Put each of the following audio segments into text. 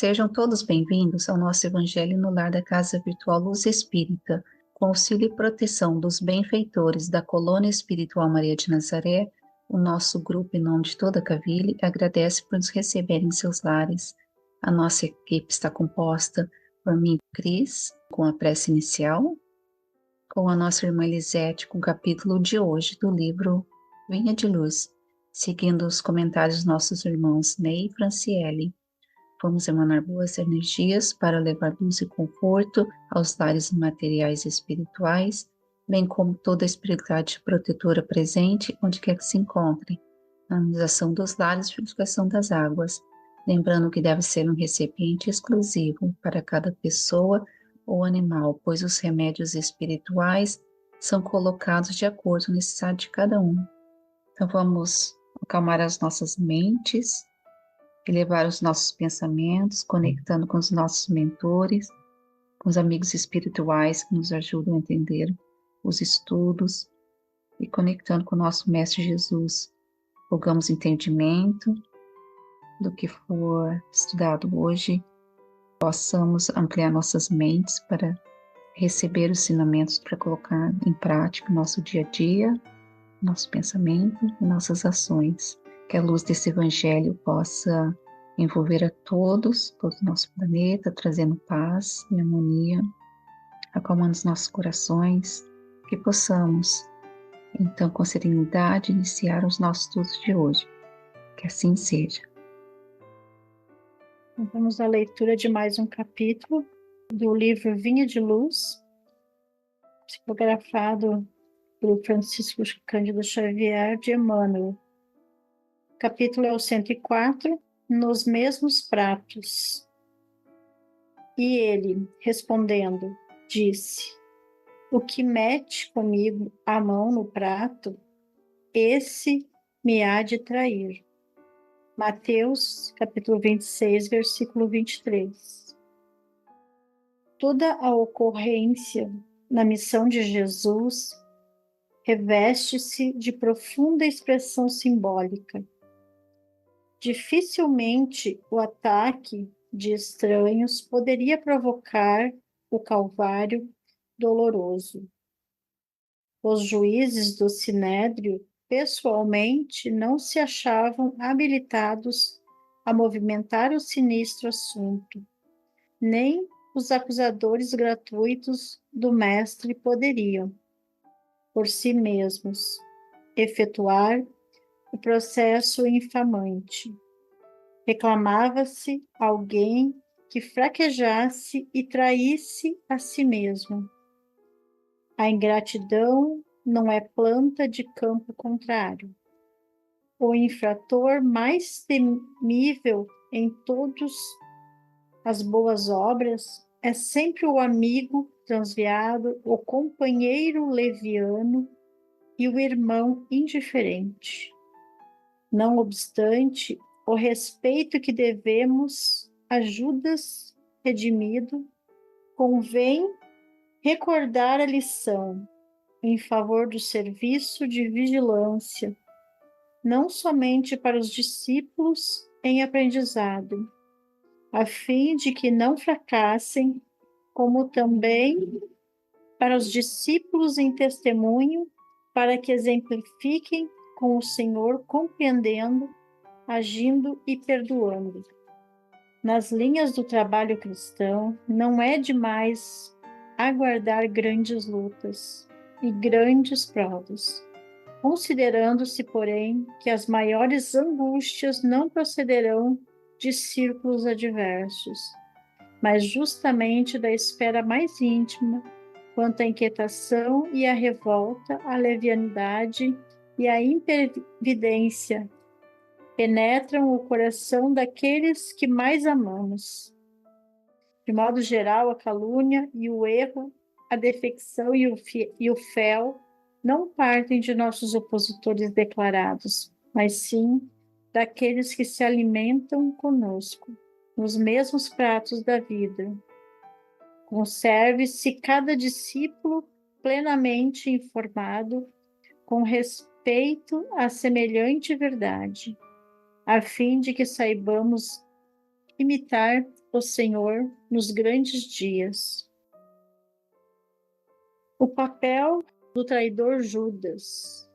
Sejam todos bem-vindos ao nosso Evangelho no Lar da Casa Virtual Luz Espírita, com auxílio e proteção dos benfeitores da Colônia Espiritual Maria de Nazaré. O nosso grupo, em nome de toda a Cavile, agradece por nos receber em seus lares. A nossa equipe está composta por mim, Cris, com a prece inicial, com a nossa irmã Elisete, com o capítulo de hoje do livro Vinha de Luz, seguindo os comentários dos nossos irmãos Ney e Franciele. Vamos emanar boas energias para levar luz e conforto aos lares materiais e espirituais, bem como toda a espiritualidade protetora presente, onde quer que se encontre, na harmonização dos lares e purificação das águas, lembrando que deve ser um recipiente exclusivo para cada pessoa ou animal, pois os remédios espirituais são colocados de acordo com a necessidade de cada um. Então vamos acalmar as nossas mentes, elevar os nossos pensamentos, conectando com os nossos mentores, com os amigos espirituais que nos ajudam a entender os estudos e conectando com o nosso Mestre Jesus. Rogamos entendimento do que for estudado hoje, possamos ampliar nossas mentes para receber os ensinamentos para colocar em prática no nosso dia a dia, nosso pensamento e nossas ações. Que a luz desse Evangelho possa envolver a todos, todo o nosso planeta, trazendo paz e harmonia, acalmando os nossos corações, que possamos, então, com serenidade, iniciar os nossos estudos de hoje. Que assim seja. Vamos à leitura de mais um capítulo do livro Vinha de Luz, psicografado por Francisco Cândido Xavier de Emmanuel. O capítulo é o 104, Nos Mesmos Pratos. E ele, respondendo, disse: O que mete comigo a mão no prato, esse me há de trair. Mateus, capítulo 26, versículo 23. Toda a ocorrência na missão de Jesus reveste-se de profunda expressão simbólica. Dificilmente o ataque de estranhos poderia provocar o calvário doloroso. Os juízes do Sinédrio, pessoalmente, não se achavam habilitados a movimentar o sinistro assunto, nem os acusadores gratuitos do mestre poderiam, por si mesmos, efetuar o processo infamante. Reclamava-se alguém que fraquejasse e traísse a si mesmo. A ingratidão não é planta de campo contrário. O infrator mais temível em todas as boas obras é sempre o amigo transviado, o companheiro leviano e o irmão indiferente. Não obstante, o respeito que devemos a Judas redimido, convém recordar a lição em favor do serviço de vigilância, não somente para os discípulos em aprendizado, a fim de que não fracassem, como também para os discípulos em testemunho, para que exemplifiquem com o Senhor, compreendendo, agindo e perdoando. Nas linhas do trabalho cristão, não é demais aguardar grandes lutas e grandes provas, considerando-se, porém, que as maiores angústias não procederão de círculos adversos, mas justamente da esfera mais íntima, quanto à inquietação e à revolta, a levianidade e a imprevidência penetram o coração daqueles que mais amamos. De modo geral, a calúnia e o erro, a defecção e o fel não partem de nossos opositores declarados, mas sim daqueles que se alimentam conosco, nos mesmos pratos da vida. Conserve-se cada discípulo plenamente informado com respeito à semelhante verdade, a fim de que saibamos imitar o Senhor nos grandes dias. O papel do traidor Judas.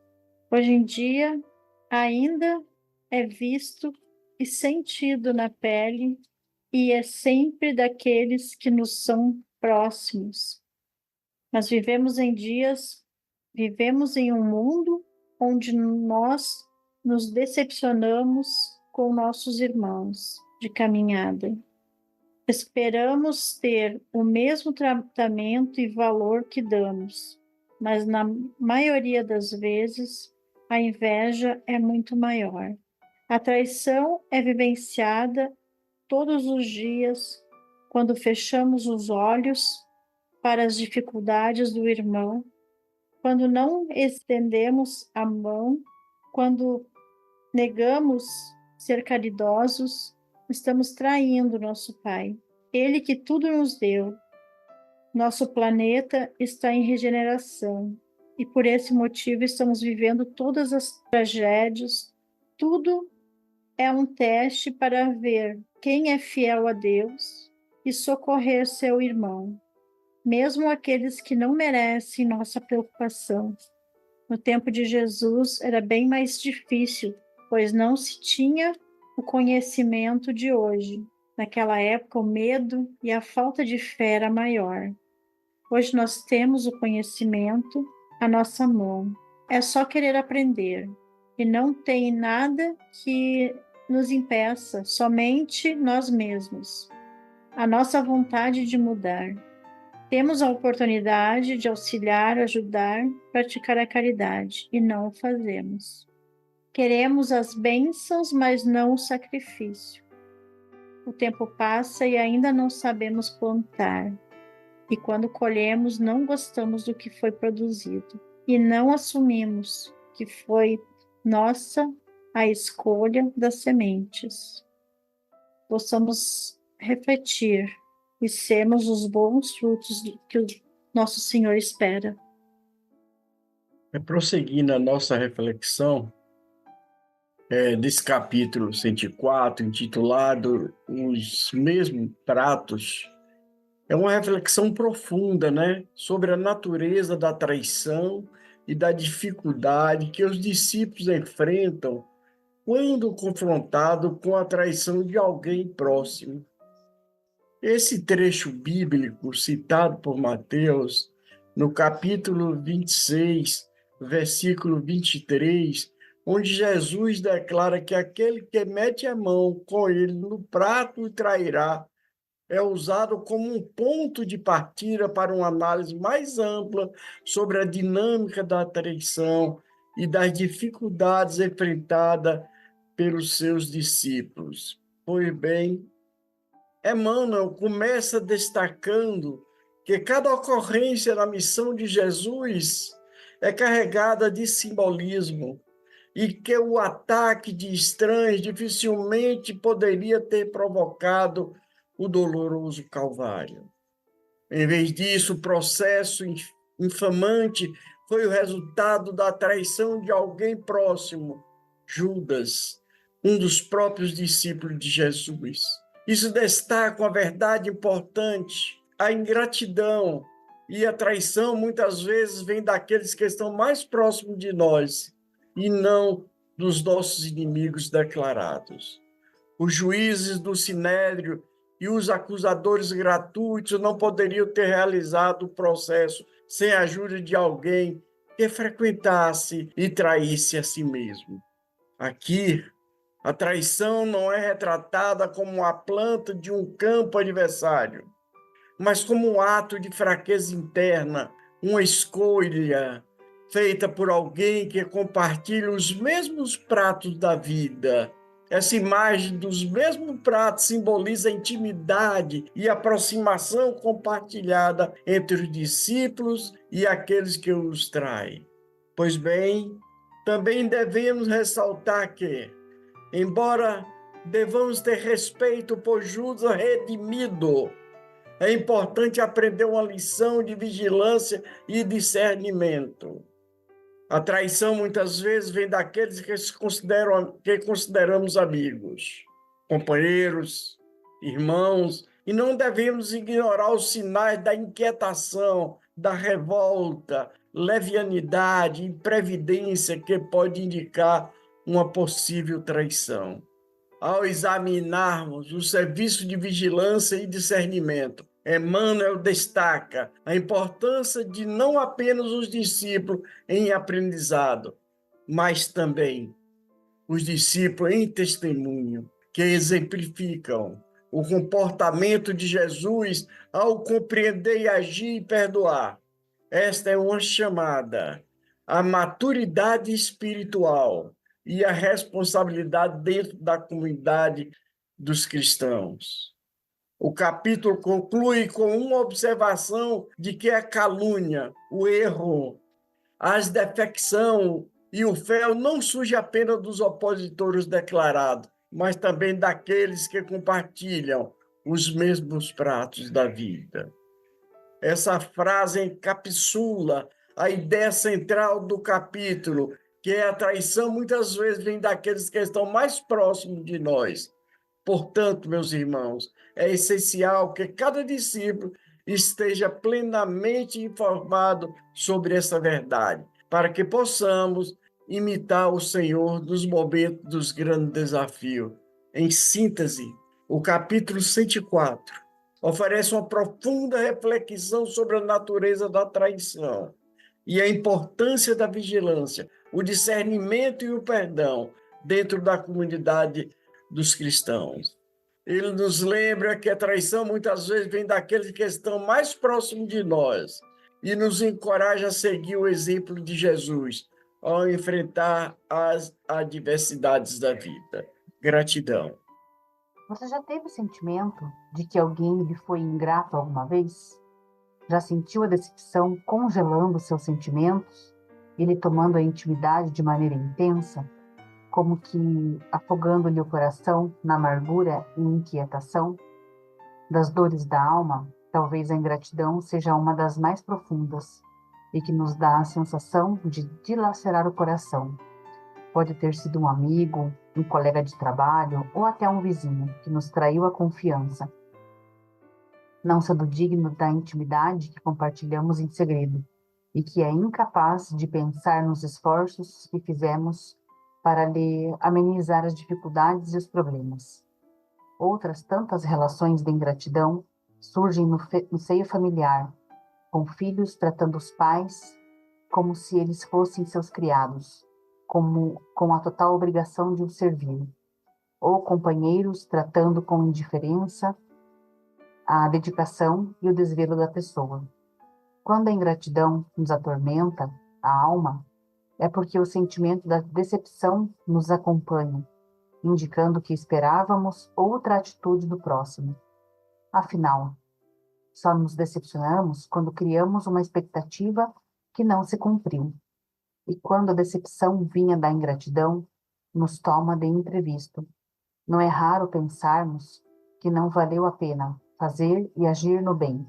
Hoje em dia, ainda é visto e sentido na pele e é sempre daqueles que nos são próximos. Mas vivemos em um mundo onde nós nos decepcionamos com nossos irmãos de caminhada. Esperamos ter o mesmo tratamento e valor que damos, mas na maioria das vezes a inveja é muito maior. A traição é vivenciada todos os dias quando fechamos os olhos para as dificuldades do irmão, quando não estendemos a mão, quando negamos ser caridosos, estamos traindo nosso Pai. Ele que tudo nos deu. Nosso planeta está em regeneração e por esse motivo estamos vivendo todas as tragédias. Tudo é um teste para ver quem é fiel a Deus e socorrer seu irmão, mesmo aqueles que não merecem nossa preocupação. No tempo de Jesus era bem mais difícil, pois não se tinha o conhecimento de hoje. Naquela época, o medo e a falta de fé era maior. Hoje nós temos o conhecimento à nossa mão. É só querer aprender. E não tem nada que nos impeça, somente nós mesmos. A nossa vontade de mudar. Temos a oportunidade de auxiliar, ajudar, praticar a caridade, e não o fazemos. Queremos as bênçãos, mas não o sacrifício. O tempo passa e ainda não sabemos plantar. E quando colhemos, não gostamos do que foi produzido. E não assumimos que foi nossa a escolha das sementes. Possamos refletir e sermos os bons frutos que o nosso Senhor espera. Prosseguir na nossa reflexão desse capítulo 104, intitulado Os Mesmos Pratos, é uma reflexão profunda, né, sobre a natureza da traição e da dificuldade que os discípulos enfrentam quando confrontados com a traição de alguém próximo. Esse trecho bíblico citado por Mateus, no capítulo 26, versículo 23, onde Jesus declara que aquele que mete a mão com ele no prato o trairá, é usado como um ponto de partida para uma análise mais ampla sobre a dinâmica da traição e das dificuldades enfrentadas pelos seus discípulos. Pois bem, Emmanuel começa destacando que cada ocorrência na missão de Jesus é carregada de simbolismo e que o ataque de estranhos dificilmente poderia ter provocado o doloroso Calvário. Em vez disso, o processo infamante foi o resultado da traição de alguém próximo, Judas, um dos próprios discípulos de Jesus. Isso destaca uma verdade importante: a ingratidão e a traição muitas vezes vêm daqueles que estão mais próximos de nós e não dos nossos inimigos declarados. Os juízes do Sinédrio e os acusadores gratuitos não poderiam ter realizado o processo sem a ajuda de alguém que frequentasse e traísse a si mesmo. Aqui, a traição não é retratada como a planta de um campo adversário, mas como um ato de fraqueza interna, uma escolha feita por alguém que compartilha os mesmos pratos da vida. Essa imagem dos mesmos pratos simboliza a intimidade e aproximação compartilhada entre os discípulos e aqueles que os traem. Pois bem, também devemos ressaltar que, embora devamos ter respeito por Judas redimido, é importante aprender uma lição de vigilância e discernimento. A traição muitas vezes vem daqueles que consideramos amigos, companheiros, irmãos, e não devemos ignorar os sinais da inquietação, da revolta, levianidade, imprevidência que pode indicar uma possível traição. Ao examinarmos o serviço de vigilância e discernimento, Emmanuel destaca a importância de não apenas os discípulos em aprendizado, mas também os discípulos em testemunho, que exemplificam o comportamento de Jesus ao compreender, agir e perdoar. Esta é uma chamada à maturidade espiritual e à responsabilidade dentro da comunidade dos cristãos. O capítulo conclui com uma observação de que a calúnia, o erro, as defecção e o fel não surge apenas dos opositores declarados, mas também daqueles que compartilham os mesmos pratos da vida. Essa frase encapsula a ideia central do capítulo, que é a traição muitas vezes vem daqueles que estão mais próximos de nós. Portanto, meus irmãos, é essencial que cada discípulo esteja plenamente informado sobre essa verdade, para que possamos imitar o Senhor nos momentos dos grandes desafios. Em síntese, o capítulo 104 oferece uma profunda reflexão sobre a natureza da traição e a importância da vigilância, o discernimento e o perdão dentro da comunidade dos cristãos. Ele nos lembra que a traição muitas vezes vem daqueles que estão mais próximos de nós e nos encoraja a seguir o exemplo de Jesus ao enfrentar as adversidades da vida. Gratidão. Você já teve o sentimento de que alguém lhe foi ingrato alguma vez? Já sentiu a decepção congelando seus sentimentos e lhe tomando a intimidade de maneira intensa, como que afogando-lhe o coração na amargura e inquietação? Das dores da alma, talvez a ingratidão seja uma das mais profundas e que nos dá a sensação de dilacerar o coração. Pode ter sido um amigo, um colega de trabalho ou até um vizinho que nos traiu a confiança, não sendo digno da intimidade que compartilhamos em segredo e que é incapaz de pensar nos esforços que fizemos para lhe amenizar as dificuldades e os problemas. Outras tantas relações de ingratidão surgem no seio familiar, com filhos tratando os pais como se eles fossem seus criados, com a total obrigação de os servir, ou companheiros tratando com indiferença a dedicação e o desvelo da pessoa. Quando a ingratidão nos atormenta a alma, é porque o sentimento da decepção nos acompanha, indicando que esperávamos outra atitude do próximo. Afinal, só nos decepcionamos quando criamos uma expectativa que não se cumpriu. E quando a decepção vinha da ingratidão, nos toma de imprevisto. Não é raro pensarmos que não valeu a pena fazer e agir no bem.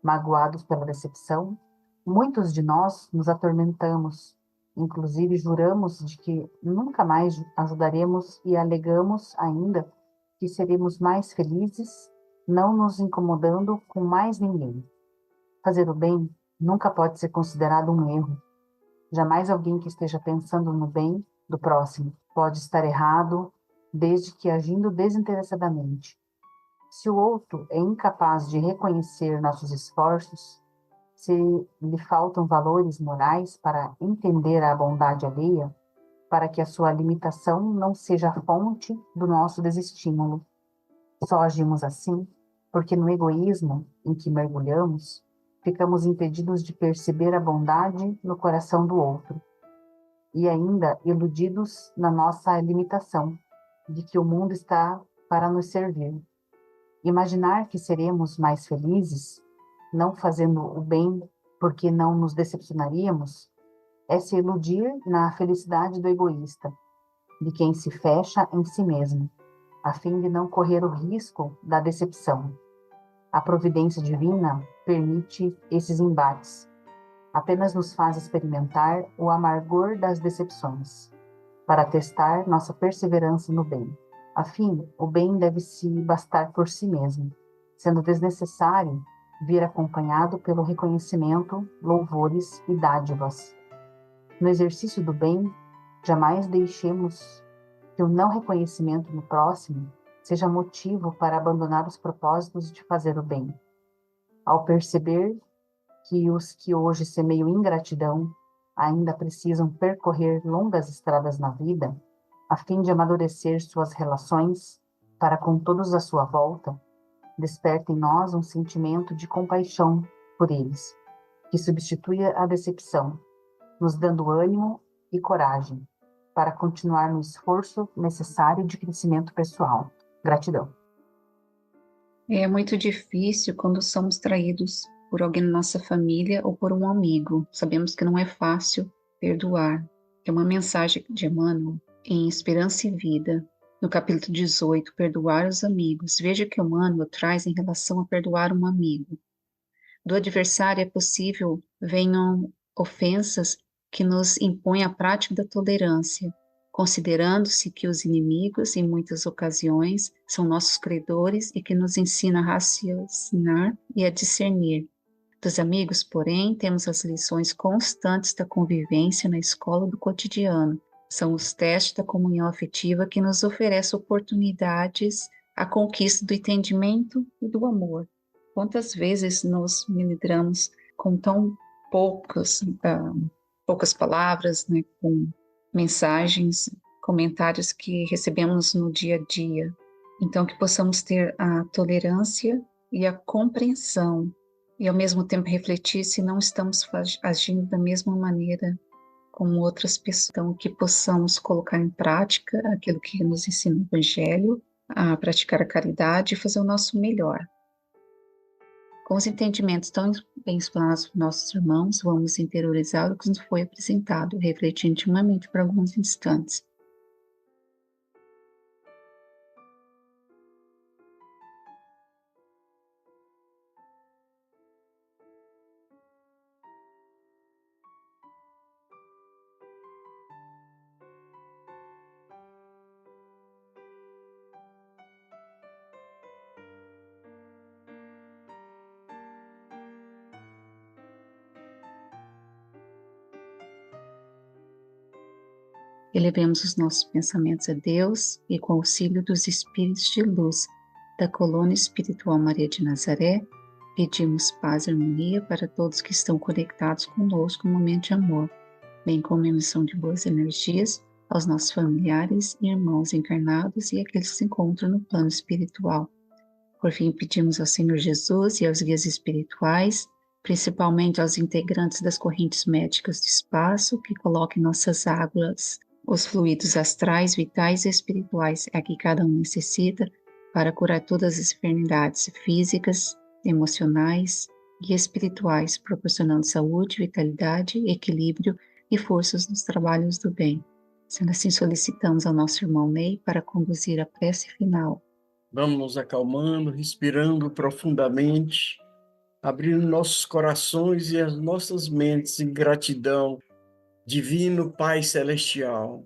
Magoados pela decepção, muitos de nós nos atormentamos, inclusive juramos de que nunca mais ajudaremos e alegamos ainda que seremos mais felizes, não nos incomodando com mais ninguém. Fazer o bem nunca pode ser considerado um erro. Jamais alguém que esteja pensando no bem do próximo pode estar errado, desde que agindo desinteressadamente. Se o outro é incapaz de reconhecer nossos esforços, se lhe faltam valores morais para entender a bondade alheia, para que a sua limitação não seja a fonte do nosso desestímulo. Só agimos assim porque no egoísmo em que mergulhamos, ficamos impedidos de perceber a bondade no coração do outro e ainda iludidos na nossa limitação, de que o mundo está para nos servir. Imaginar que seremos mais felizes, não fazendo o bem porque não nos decepcionaríamos, é se iludir na felicidade do egoísta, de quem se fecha em si mesmo, a fim de não correr o risco da decepção. A providência divina permite esses embates, apenas nos faz experimentar o amargor das decepções, para testar nossa perseverança no bem. Afim, o bem deve se bastar por si mesmo, sendo desnecessário vir acompanhado pelo reconhecimento, louvores e dádivas. No exercício do bem, jamais deixemos que o não reconhecimento no próximo seja motivo para abandonar os propósitos de fazer o bem. Ao perceber que os que hoje semeiam ingratidão ainda precisam percorrer longas estradas na vida, a fim de amadurecer suas relações para com todos à sua volta, desperta em nós um sentimento de compaixão por eles, que substitui a decepção, nos dando ânimo e coragem para continuar no esforço necessário de crescimento pessoal. Gratidão. É muito difícil quando somos traídos por alguém na nossa família ou por um amigo. Sabemos que não é fácil perdoar. É uma mensagem de Emmanuel em Esperança e Vida, no capítulo 18, Perdoar os Amigos. Veja que Emmanuel traz em relação a perdoar um amigo. Do adversário é possível venham ofensas que nos impõem a prática da tolerância, considerando-se que os inimigos, em muitas ocasiões, são nossos credores e que nos ensina a raciocinar e a discernir. Dos amigos, porém, temos as lições constantes da convivência na escola do cotidiano. São os testes da comunhão afetiva que nos oferecem oportunidades à conquista do entendimento e do amor. Quantas vezes nos melindramos com tão poucas palavras, né, com mensagens, comentários que recebemos no dia a dia. Então, que possamos ter a tolerância e a compreensão e, ao mesmo tempo, refletir se não estamos agindo da mesma maneira como outras pessoas. Então, que possamos colocar em prática aquilo que nos ensina o Evangelho, a praticar a caridade e fazer o nosso melhor. Com os entendimentos tão bem explanados por nossos irmãos, vamos interiorizar o que nos foi apresentado, refletir intimamente por alguns instantes. Elevemos os nossos pensamentos a Deus e, com o auxílio dos Espíritos de Luz da Colônia Espiritual Maria de Nazaré, pedimos paz e harmonia para todos que estão conectados conosco no momento de amor, bem como emissão de boas energias aos nossos familiares e irmãos encarnados e aqueles que se encontram no plano espiritual. Por fim, pedimos ao Senhor Jesus e aos guias espirituais, principalmente aos integrantes das correntes médicas do espaço, que coloquem nossas águas os fluidos astrais, vitais e espirituais a que cada um necessita para curar todas as enfermidades físicas, emocionais e espirituais, proporcionando saúde, vitalidade, equilíbrio e forças nos trabalhos do bem. Sendo assim, solicitamos ao nosso irmão Ney para conduzir a prece final. Vamos nos acalmando, respirando profundamente, abrindo nossos corações e as nossas mentes em gratidão. Divino Pai Celestial,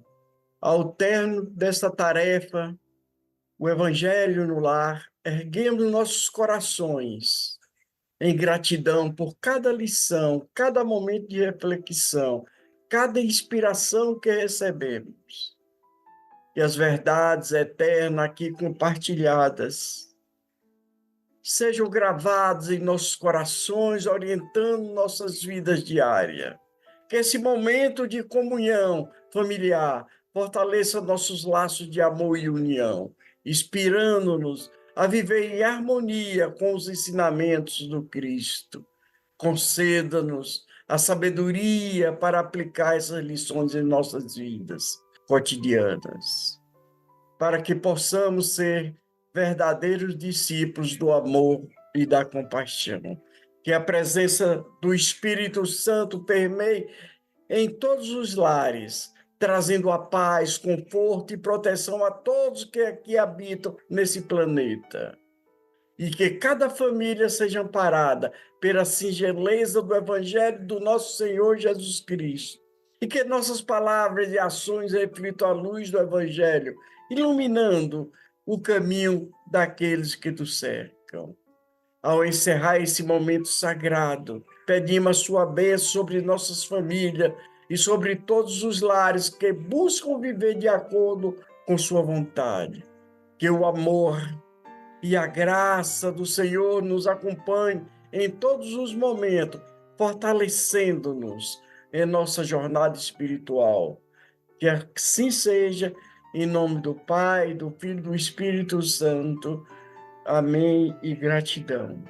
ao término desta tarefa, o Evangelho no lar, erguemos nossos corações em gratidão por cada lição, cada momento de reflexão, cada inspiração que recebemos. E as verdades eternas aqui compartilhadas sejam gravadas em nossos corações, orientando nossas vidas diárias. Que esse momento de comunhão familiar fortaleça nossos laços de amor e união, inspirando-nos a viver em harmonia com os ensinamentos do Cristo. Conceda-nos a sabedoria para aplicar essas lições em nossas vidas cotidianas, para que possamos ser verdadeiros discípulos do amor e da compaixão. Que a presença do Espírito Santo permeie em todos os lares, trazendo a paz, conforto e proteção a todos que aqui habitam nesse planeta. E que cada família seja amparada pela singeleza do Evangelho do nosso Senhor Jesus Cristo. E que nossas palavras e ações reflitam a luz do Evangelho, iluminando o caminho daqueles que te cercam. Ao encerrar esse momento sagrado, pedimos a sua bênção sobre nossas famílias e sobre todos os lares que buscam viver de acordo com sua vontade. Que o amor e a graça do Senhor nos acompanhe em todos os momentos, fortalecendo-nos em nossa jornada espiritual. Que assim seja, em nome do Pai, do Filho e do Espírito Santo. Amém e gratidão.